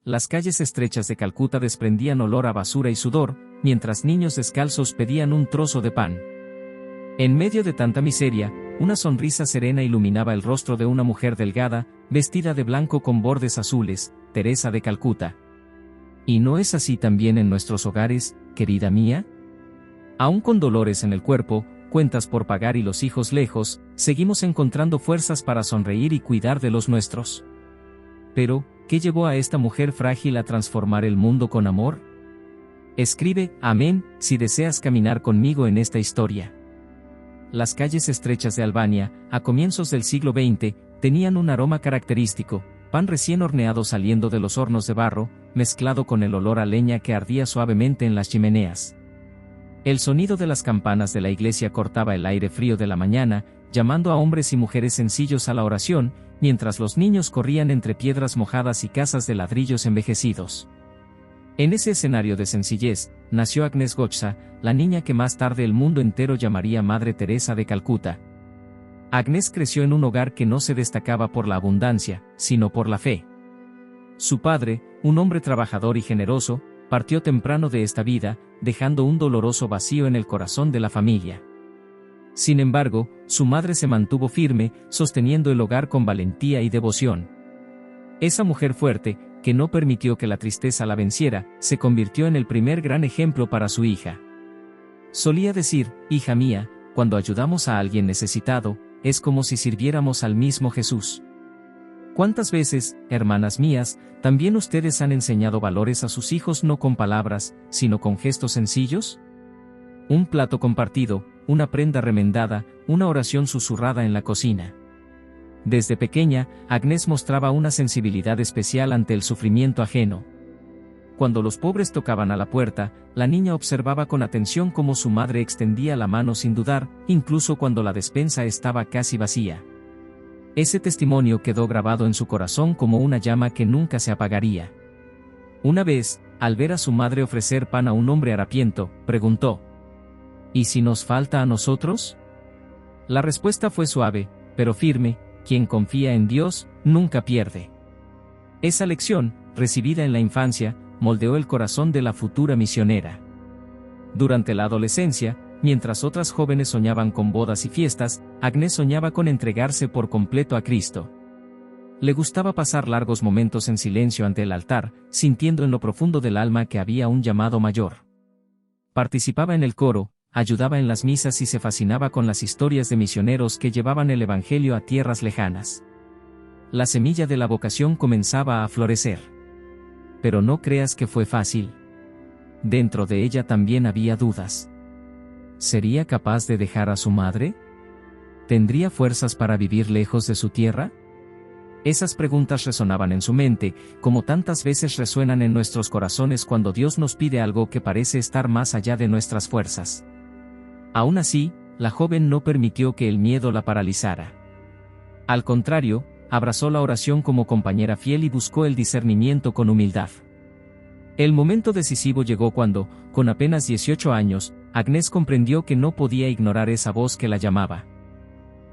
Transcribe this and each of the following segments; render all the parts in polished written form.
Las calles estrechas de Calcuta desprendían olor a basura y sudor, mientras niños descalzos pedían un trozo de pan. En medio de tanta miseria, una sonrisa serena iluminaba el rostro de una mujer delgada, vestida de blanco con bordes azules, Teresa de Calcuta. ¿Y no es así también en nuestros hogares, querida mía? Aún con dolores en el cuerpo, cuentas por pagar y los hijos lejos, seguimos encontrando fuerzas para sonreír y cuidar de los nuestros. Pero, ¿qué llevó a esta mujer frágil a transformar el mundo con amor? Escribe, amén, si deseas caminar conmigo en esta historia. Las calles estrechas de Albania, a comienzos del siglo XX, tenían un aroma característico, pan recién horneado saliendo de los hornos de barro, mezclado con el olor a leña que ardía suavemente en las chimeneas. El sonido de las campanas de la iglesia cortaba el aire frío de la mañana, llamando a hombres y mujeres sencillos a la oración, mientras los niños corrían entre piedras mojadas y casas de ladrillos envejecidos. En ese escenario de sencillez, nació Agnes Gocha, la niña que más tarde el mundo entero llamaría Madre Teresa de Calcuta. Agnes creció en un hogar que no se destacaba por la abundancia, sino por la fe. Su padre, un hombre trabajador y generoso, partió temprano de esta vida, dejando un doloroso vacío en el corazón de la familia. Sin embargo, su madre se mantuvo firme, sosteniendo el hogar con valentía y devoción. Esa mujer fuerte, que no permitió que la tristeza la venciera, se convirtió en el primer gran ejemplo para su hija. Solía decir, hija mía, cuando ayudamos a alguien necesitado, es como si sirviéramos al mismo Jesús. ¿Cuántas veces, hermanas mías, también ustedes han enseñado valores a sus hijos no con palabras, sino con gestos sencillos? Un plato compartido, una prenda remendada, una oración susurrada en la cocina. Desde pequeña, Agnes mostraba una sensibilidad especial ante el sufrimiento ajeno. Cuando los pobres tocaban a la puerta, la niña observaba con atención cómo su madre extendía la mano sin dudar, incluso cuando la despensa estaba casi vacía. Ese testimonio quedó grabado en su corazón como una llama que nunca se apagaría. Una vez, al ver a su madre ofrecer pan a un hombre harapiento, preguntó: ¿y si nos falta a nosotros? La respuesta fue suave, pero firme: quien confía en Dios, nunca pierde. Esa lección, recibida en la infancia, moldeó el corazón de la futura misionera. Durante la adolescencia, mientras otras jóvenes soñaban con bodas y fiestas, Agnes soñaba con entregarse por completo a Cristo. Le gustaba pasar largos momentos en silencio ante el altar, sintiendo en lo profundo del alma que había un llamado mayor. Participaba en el coro, ayudaba en las misas y se fascinaba con las historias de misioneros que llevaban el evangelio a tierras lejanas. La semilla de la vocación comenzaba a florecer. Pero no creas que fue fácil. Dentro de ella también había dudas. ¿Sería capaz de dejar a su madre? ¿Tendría fuerzas para vivir lejos de su tierra? Esas preguntas resonaban en su mente, como tantas veces resuenan en nuestros corazones cuando Dios nos pide algo que parece estar más allá de nuestras fuerzas. Aún así, la joven no permitió que el miedo la paralizara. Al contrario, abrazó la oración como compañera fiel y buscó el discernimiento con humildad. El momento decisivo llegó cuando, con apenas 18 años, Agnes comprendió que no podía ignorar esa voz que la llamaba.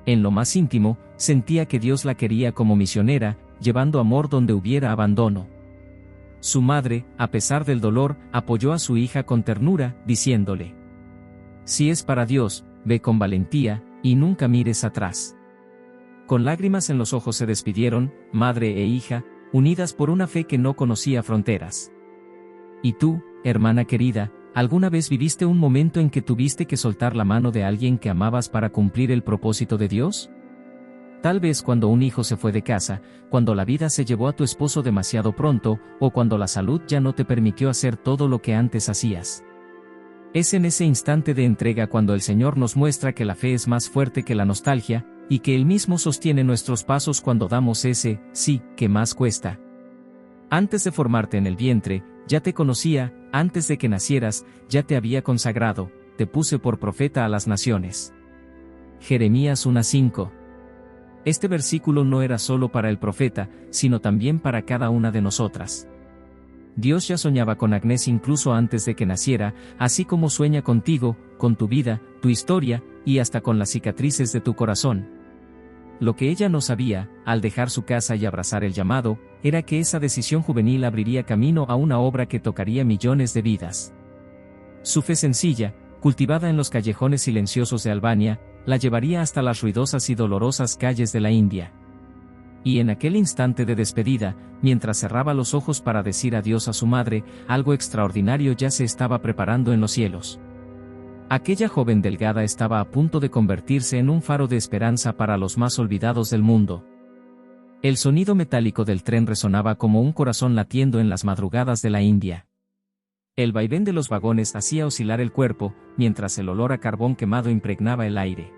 En lo más íntimo, sentía que Dios la quería como misionera, llevando amor donde hubiera abandono. Su madre, a pesar del dolor, apoyó a su hija con ternura, diciéndole: si es para Dios, ve con valentía, y nunca mires atrás. Con lágrimas en los ojos se despidieron, madre e hija, unidas por una fe que no conocía fronteras. ¿Y tú, hermana querida, alguna vez viviste un momento en que tuviste que soltar la mano de alguien que amabas para cumplir el propósito de Dios? Tal vez cuando un hijo se fue de casa, cuando la vida se llevó a tu esposo demasiado pronto, o cuando la salud ya no te permitió hacer todo lo que antes hacías. Es en ese instante de entrega cuando el Señor nos muestra que la fe es más fuerte que la nostalgia, y que Él mismo sostiene nuestros pasos cuando damos ese sí que más cuesta. Antes de formarte en el vientre, ya te conocía, antes de que nacieras, ya te había consagrado, te puse por profeta a las naciones. Jeremías 1:5. Este versículo no era solo para el profeta, sino también para cada una de nosotras. Dios ya soñaba con Agnes incluso antes de que naciera, así como sueña contigo, con tu vida, tu historia, y hasta con las cicatrices de tu corazón. Lo que ella no sabía, al dejar su casa y abrazar el llamado, era que esa decisión juvenil abriría camino a una obra que tocaría millones de vidas. Su fe sencilla, cultivada en los callejones silenciosos de Albania, la llevaría hasta las ruidosas y dolorosas calles de la India. Y en aquel instante de despedida, mientras cerraba los ojos para decir adiós a su madre, algo extraordinario ya se estaba preparando en los cielos. Aquella joven delgada estaba a punto de convertirse en un faro de esperanza para los más olvidados del mundo. El sonido metálico del tren resonaba como un corazón latiendo en las madrugadas de la India. El vaivén de los vagones hacía oscilar el cuerpo, mientras el olor a carbón quemado impregnaba el aire.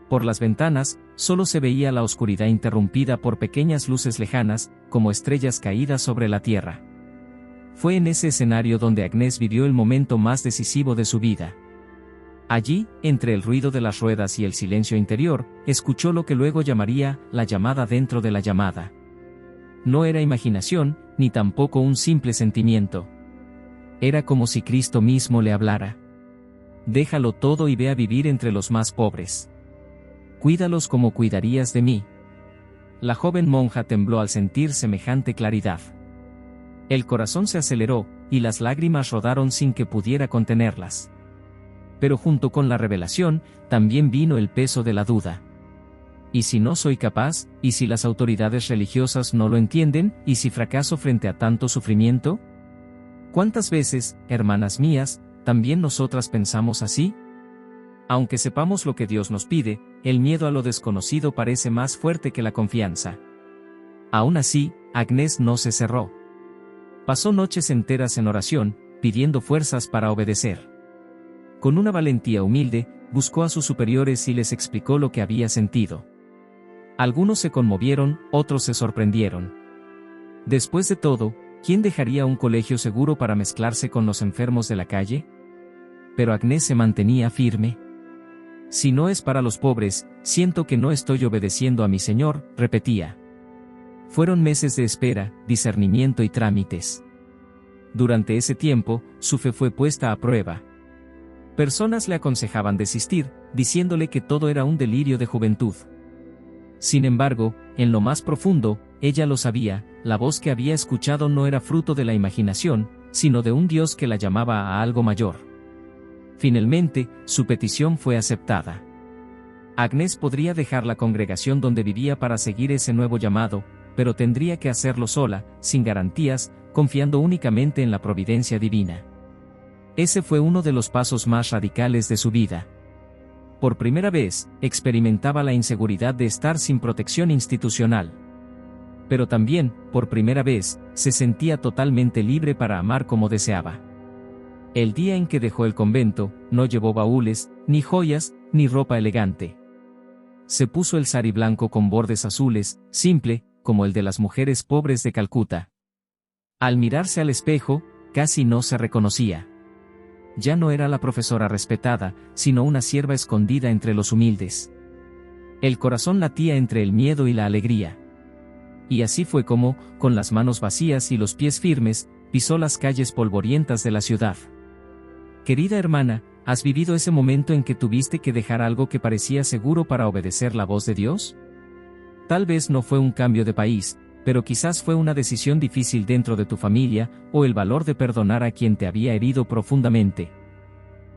Por las ventanas, solo se veía la oscuridad interrumpida por pequeñas luces lejanas, como estrellas caídas sobre la tierra. Fue en ese escenario donde Agnes vivió el momento más decisivo de su vida. Allí, entre el ruido de las ruedas y el silencio interior, escuchó lo que luego llamaría la llamada dentro de la llamada. No era imaginación, ni tampoco un simple sentimiento. Era como si Cristo mismo le hablara. Déjalo todo y ve a vivir entre los más pobres. Cuídalos como cuidarías de mí. La joven monja tembló al sentir semejante claridad. El corazón se aceleró, y las lágrimas rodaron sin que pudiera contenerlas. Pero junto con la revelación, también vino el peso de la duda. ¿Y si no soy capaz? ¿Y si las autoridades religiosas no lo entienden? ¿Y si fracaso frente a tanto sufrimiento? ¿Cuántas veces, hermanas mías, también nosotras pensamos así? Aunque sepamos lo que Dios nos pide, el miedo a lo desconocido parece más fuerte que la confianza. Aún así, Agnes no se cerró. Pasó noches enteras en oración, pidiendo fuerzas para obedecer. Con una valentía humilde, buscó a sus superiores y les explicó lo que había sentido. Algunos se conmovieron, otros se sorprendieron. Después de todo, ¿quién dejaría un colegio seguro para mezclarse con los enfermos de la calle? Pero Agnes se mantenía firme. Si no es para los pobres, siento que no estoy obedeciendo a mi Señor, repetía. Fueron meses de espera, discernimiento y trámites. Durante ese tiempo, su fe fue puesta a prueba. Personas le aconsejaban desistir, diciéndole que todo era un delirio de juventud. Sin embargo, en lo más profundo, ella lo sabía, la voz que había escuchado no era fruto de la imaginación, sino de un Dios que la llamaba a algo mayor. Finalmente, su petición fue aceptada. Agnes podría dejar la congregación donde vivía para seguir ese nuevo llamado, pero tendría que hacerlo sola, sin garantías, confiando únicamente en la providencia divina. Ese fue uno de los pasos más radicales de su vida. Por primera vez, experimentaba la inseguridad de estar sin protección institucional. Pero también, por primera vez, se sentía totalmente libre para amar como deseaba. El día en que dejó el convento, no llevó baúles, ni joyas, ni ropa elegante. Se puso el sari blanco con bordes azules, simple, como el de las mujeres pobres de Calcuta. Al mirarse al espejo, casi no se reconocía. Ya no era la profesora respetada, sino una sierva escondida entre los humildes. El corazón latía entre el miedo y la alegría. Y así fue como, con las manos vacías y los pies firmes, pisó las calles polvorientas de la ciudad. Querida hermana, ¿has vivido ese momento en que tuviste que dejar algo que parecía seguro para obedecer la voz de Dios? Tal vez no fue un cambio de país, pero quizás fue una decisión difícil dentro de tu familia, o el valor de perdonar a quien te había herido profundamente.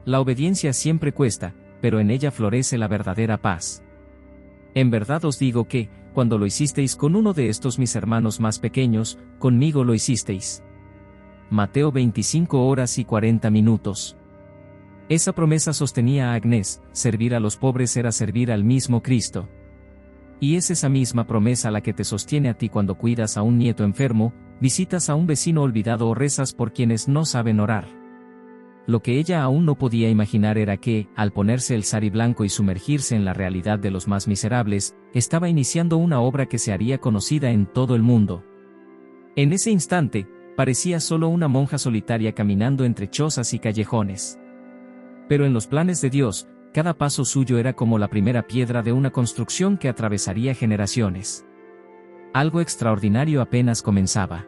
La obediencia siempre cuesta, pero en ella florece la verdadera paz. En verdad os digo que, cuando lo hicisteis con uno de estos mis hermanos más pequeños, conmigo lo hicisteis. Mateo 25:40. Esa promesa sostenía a Agnes, servir a los pobres era servir al mismo Cristo. Y es esa misma promesa la que te sostiene a ti cuando cuidas a un nieto enfermo, visitas a un vecino olvidado o rezas por quienes no saben orar. Lo que ella aún no podía imaginar era que, al ponerse el sari blanco y sumergirse en la realidad de los más miserables, estaba iniciando una obra que se haría conocida en todo el mundo. En ese instante, parecía solo una monja solitaria caminando entre chozas y callejones. Pero en los planes de Dios, cada paso suyo era como la primera piedra de una construcción que atravesaría generaciones. Algo extraordinario apenas comenzaba.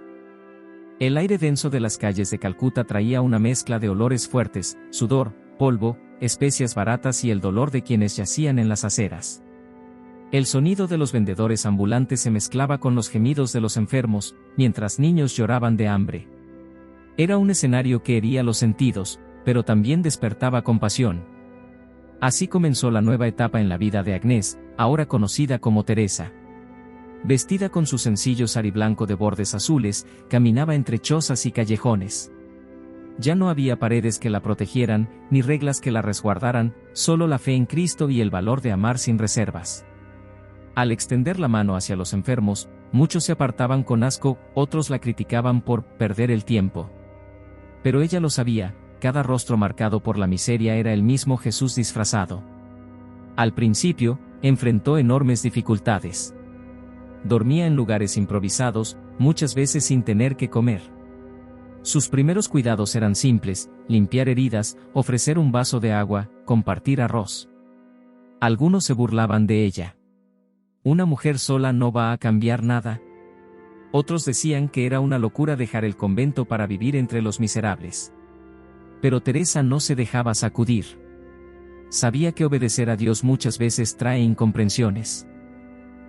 El aire denso de las calles de Calcuta traía una mezcla de olores fuertes, sudor, polvo, especias baratas y el dolor de quienes yacían en las aceras. El sonido de los vendedores ambulantes se mezclaba con los gemidos de los enfermos, mientras niños lloraban de hambre. Era un escenario que hería los sentidos, pero también despertaba compasión. Así comenzó la nueva etapa en la vida de Agnès, ahora conocida como Teresa. Vestida con su sencillo sari blanco de bordes azules, caminaba entre chozas y callejones. Ya no había paredes que la protegieran, ni reglas que la resguardaran, solo la fe en Cristo y el valor de amar sin reservas. Al extender la mano hacia los enfermos, muchos se apartaban con asco, otros la criticaban por perder el tiempo. Pero ella lo sabía, cada rostro marcado por la miseria era el mismo Jesús disfrazado. Al principio, enfrentó enormes dificultades. Dormía en lugares improvisados, muchas veces sin tener que comer. Sus primeros cuidados eran simples: limpiar heridas, ofrecer un vaso de agua, compartir arroz. Algunos se burlaban de ella. ¿Una mujer sola no va a cambiar nada? Otros decían que era una locura dejar el convento para vivir entre los miserables. Pero Teresa no se dejaba sacudir. Sabía que obedecer a Dios muchas veces trae incomprensiones.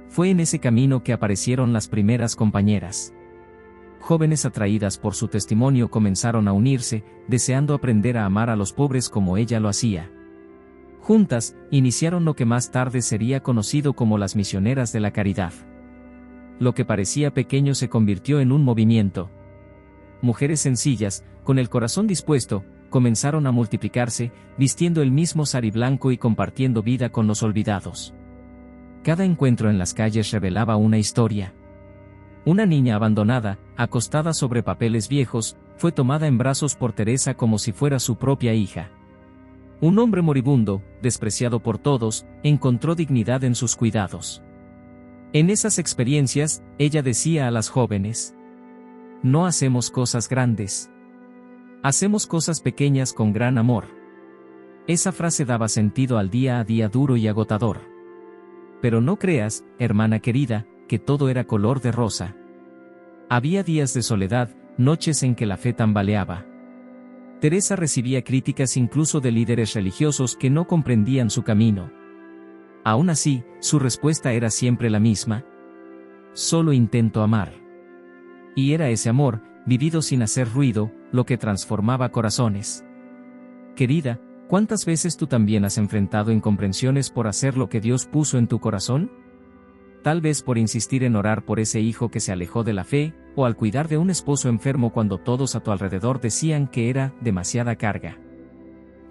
Fue en ese camino que aparecieron las primeras compañeras. Jóvenes atraídas por su testimonio comenzaron a unirse, deseando aprender a amar a los pobres como ella lo hacía. Juntas, iniciaron lo que más tarde sería conocido como las Misioneras de la Caridad. Lo que parecía pequeño se convirtió en un movimiento. Mujeres sencillas, con el corazón dispuesto, comenzaron a multiplicarse, vistiendo el mismo sari blanco y compartiendo vida con los olvidados. Cada encuentro en las calles revelaba una historia. Una niña abandonada, acostada sobre papeles viejos, fue tomada en brazos por Teresa como si fuera su propia hija. Un hombre moribundo, despreciado por todos, encontró dignidad en sus cuidados. En esas experiencias, ella decía a las jóvenes: no hacemos cosas grandes. Hacemos cosas pequeñas con gran amor. Esa frase daba sentido al día a día duro y agotador. Pero no creas, hermana querida, que todo era color de rosa. Había días de soledad, noches en que la fe tambaleaba. Teresa recibía críticas incluso de líderes religiosos que no comprendían su camino. Aún así, su respuesta era siempre la misma: solo intento amar. Y era ese amor, vivido sin hacer ruido, lo que transformaba corazones. Querida, ¿cuántas veces tú también has enfrentado incomprensiones por hacer lo que Dios puso en tu corazón? Tal vez por insistir en orar por ese hijo que se alejó de la fe, o al cuidar de un esposo enfermo cuando todos a tu alrededor decían que era demasiada carga.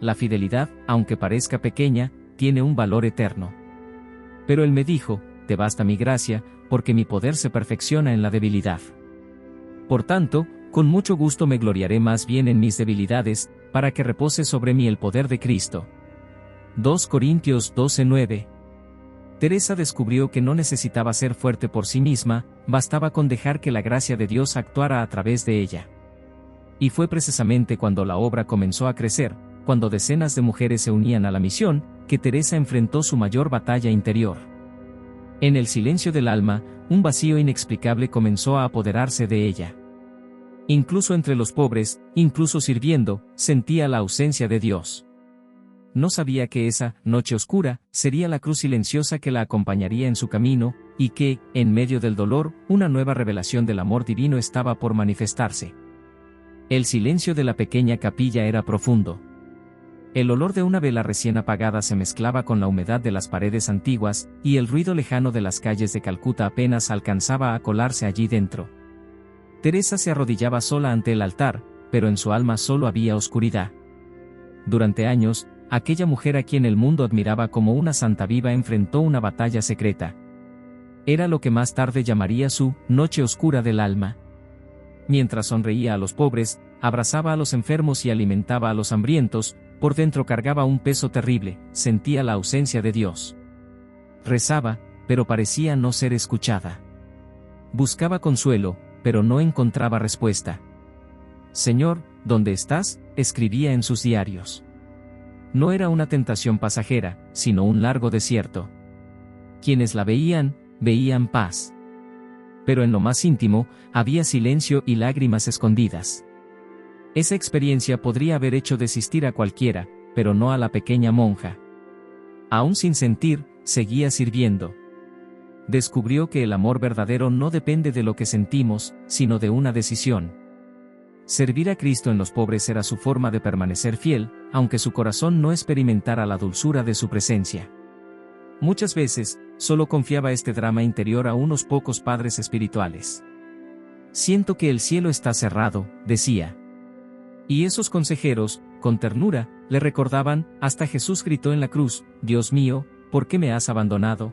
La fidelidad, aunque parezca pequeña, tiene un valor eterno. Pero Él me dijo: te basta mi gracia, porque mi poder se perfecciona en la debilidad. Por tanto, con mucho gusto me gloriaré más bien en mis debilidades, para que repose sobre mí el poder de Cristo. 2 Corintios 12:9. Teresa descubrió que no necesitaba ser fuerte por sí misma, bastaba con dejar que la gracia de Dios actuara a través de ella. Y fue precisamente cuando la obra comenzó a crecer, cuando decenas de mujeres se unían a la misión, que Teresa enfrentó su mayor batalla interior. En el silencio del alma, un vacío inexplicable comenzó a apoderarse de ella. Incluso entre los pobres, incluso sirviendo, sentía la ausencia de Dios. No sabía que esa noche oscura sería la cruz silenciosa que la acompañaría en su camino, y que, en medio del dolor, una nueva revelación del amor divino estaba por manifestarse. El silencio de la pequeña capilla era profundo. El olor de una vela recién apagada se mezclaba con la humedad de las paredes antiguas, y el ruido lejano de las calles de Calcuta apenas alcanzaba a colarse allí dentro. Teresa se arrodillaba sola ante el altar, pero en su alma solo había oscuridad. Durante años, aquella mujer a quien el mundo admiraba como una santa viva enfrentó una batalla secreta. Era lo que más tarde llamaría su noche oscura del alma. Mientras sonreía a los pobres, abrazaba a los enfermos y alimentaba a los hambrientos, por dentro cargaba un peso terrible, sentía la ausencia de Dios. Rezaba, pero parecía no ser escuchada. Buscaba consuelo, pero no encontraba respuesta. Señor, ¿dónde estás?, escribía en sus diarios. No era una tentación pasajera, sino un largo desierto. Quienes la veían, veían paz. Pero en lo más íntimo, había silencio y lágrimas escondidas. Esa experiencia podría haber hecho desistir a cualquiera, pero no a la pequeña monja. Aún sin sentir, seguía sirviendo. Descubrió que el amor verdadero no depende de lo que sentimos, sino de una decisión. Servir a Cristo en los pobres era su forma de permanecer fiel, aunque su corazón no experimentara la dulzura de su presencia. Muchas veces, solo confiaba este drama interior a unos pocos padres espirituales. Siento que el cielo está cerrado, decía. Y esos consejeros, con ternura, le recordaban, hasta Jesús gritó en la cruz, Dios mío, ¿por qué me has abandonado?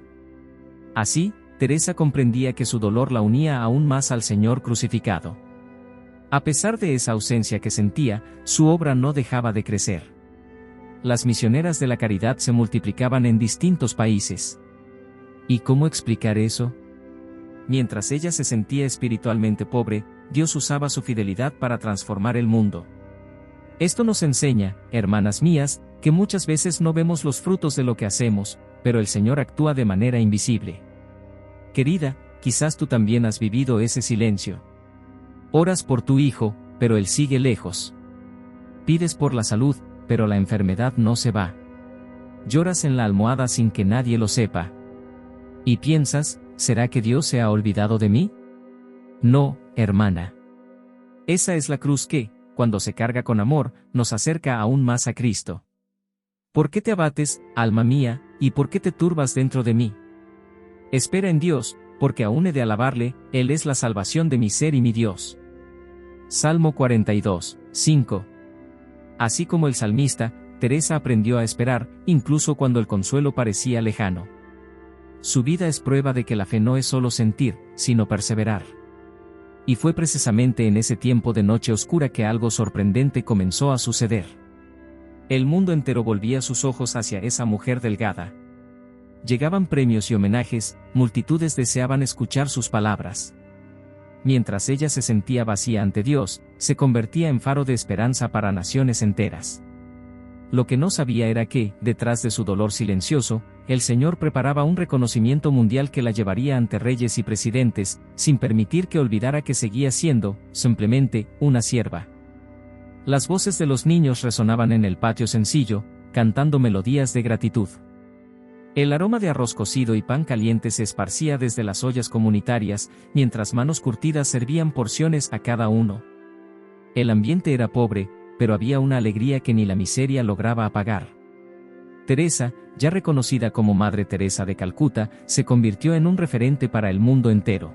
Así, Teresa comprendía que su dolor la unía aún más al Señor crucificado. A pesar de esa ausencia que sentía, su obra no dejaba de crecer. Las misioneras de la caridad se multiplicaban en distintos países. ¿Y cómo explicar eso? Mientras ella se sentía espiritualmente pobre, Dios usaba su fidelidad para transformar el mundo. Esto nos enseña, hermanas mías, que muchas veces no vemos los frutos de lo que hacemos, pero el Señor actúa de manera invisible. Querida, quizás tú también has vivido ese silencio. Oras por tu hijo, pero él sigue lejos. Pides por la salud, pero la enfermedad no se va. Lloras en la almohada sin que nadie lo sepa. Y piensas, ¿será que Dios se ha olvidado de mí? No, hermana. Esa es la cruz que, cuando se carga con amor, nos acerca aún más a Cristo. ¿Por qué te abates, alma mía, y por qué te turbas dentro de mí? Espera en Dios, porque aún he de alabarle, Él es la salvación de mi ser y mi Dios. Salmo 42, 5. Así como el salmista, Teresa aprendió a esperar, incluso cuando el consuelo parecía lejano. Su vida es prueba de que la fe no es solo sentir, sino perseverar. Y fue precisamente en ese tiempo de noche oscura que algo sorprendente comenzó a suceder. El mundo entero volvía sus ojos hacia esa mujer delgada. Llegaban premios y homenajes, multitudes deseaban escuchar sus palabras. Mientras ella se sentía vacía ante Dios, se convertía en faro de esperanza para naciones enteras. Lo que no sabía era que, detrás de su dolor silencioso, el Señor preparaba un reconocimiento mundial que la llevaría ante reyes y presidentes, sin permitir que olvidara que seguía siendo, simplemente, una sierva. Las voces de los niños resonaban en el patio sencillo, cantando melodías de gratitud. El aroma de arroz cocido y pan caliente se esparcía desde las ollas comunitarias, mientras manos curtidas servían porciones a cada uno. El ambiente era pobre, pero había una alegría que ni la miseria lograba apagar. Teresa, ya reconocida como Madre Teresa de Calcuta, se convirtió en un referente para el mundo entero.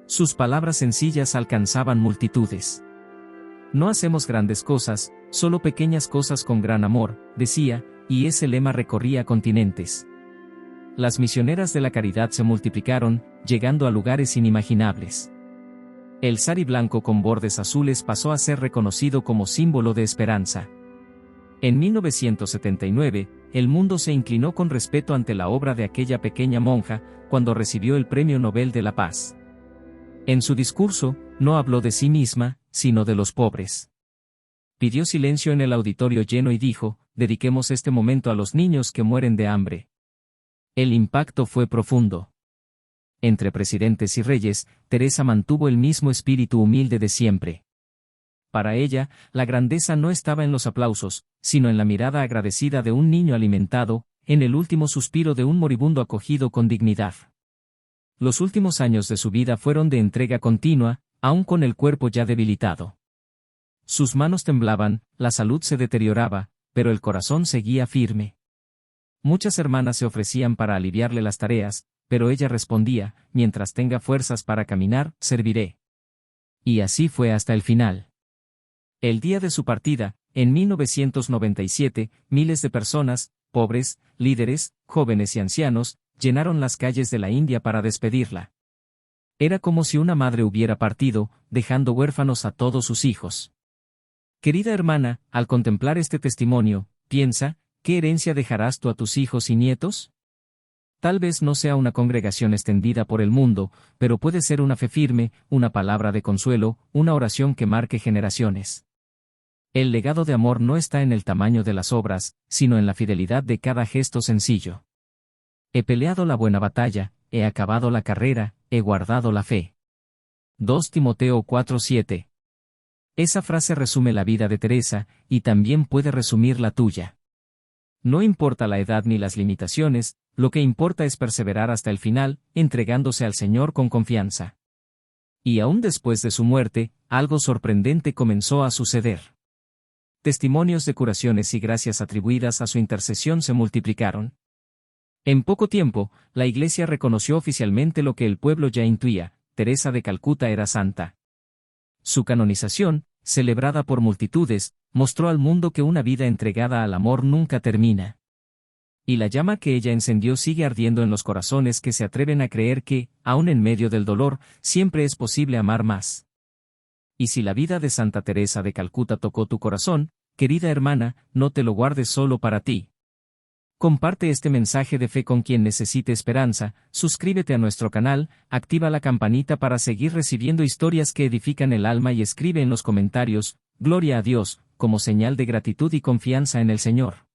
Sus palabras sencillas alcanzaban multitudes. No hacemos grandes cosas, solo pequeñas cosas con gran amor, decía, y ese lema recorría continentes. Las misioneras de la caridad se multiplicaron, llegando a lugares inimaginables. El sari blanco con bordes azules pasó a ser reconocido como símbolo de esperanza. En 1979, el mundo se inclinó con respeto ante la obra de aquella pequeña monja, cuando recibió el Premio Nobel de la Paz. En su discurso, no habló de sí misma, sino de los pobres. Pidió silencio en el auditorio lleno y dijo, dediquemos este momento a los niños que mueren de hambre. El impacto fue profundo. Entre presidentes y reyes, Teresa mantuvo el mismo espíritu humilde de siempre. Para ella, la grandeza no estaba en los aplausos, sino en la mirada agradecida de un niño alimentado, en el último suspiro de un moribundo acogido con dignidad. Los últimos años de su vida fueron de entrega continua, aun con el cuerpo ya debilitado. Sus manos temblaban, la salud se deterioraba, pero el corazón seguía firme. Muchas hermanas se ofrecían para aliviarle las tareas, pero ella respondía, mientras tenga fuerzas para caminar, serviré. Y así fue hasta el final. El día de su partida, en 1997, miles de personas, pobres, líderes, jóvenes y ancianos, llenaron las calles de la India para despedirla. Era como si una madre hubiera partido, dejando huérfanos a todos sus hijos. Querida hermana, al contemplar este testimonio, piensa, ¿qué herencia dejarás tú a tus hijos y nietos? Tal vez no sea una congregación extendida por el mundo, pero puede ser una fe firme, una palabra de consuelo, una oración que marque generaciones. El legado de amor no está en el tamaño de las obras, sino en la fidelidad de cada gesto sencillo. He peleado la buena batalla, he acabado la carrera, he guardado la fe. 2 Timoteo 4:7. Esa frase resume la vida de Teresa, y también puede resumir la tuya. No importa la edad ni las limitaciones, lo que importa es perseverar hasta el final, entregándose al Señor con confianza. Y aún después de su muerte, algo sorprendente comenzó a suceder. Testimonios de curaciones y gracias atribuidas a su intercesión se multiplicaron. En poco tiempo, la Iglesia reconoció oficialmente lo que el pueblo ya intuía: Teresa de Calcuta era santa. Su canonización, celebrada por multitudes, mostró al mundo que una vida entregada al amor nunca termina. Y la llama que ella encendió sigue ardiendo en los corazones que se atreven a creer que, aun en medio del dolor, siempre es posible amar más. Y si la vida de Santa Teresa de Calcuta tocó tu corazón, querida hermana, no te lo guardes solo para ti. Comparte este mensaje de fe con quien necesite esperanza, suscríbete a nuestro canal, activa la campanita para seguir recibiendo historias que edifican el alma y escribe en los comentarios: Gloria a Dios, como señal de gratitud y confianza en el Señor.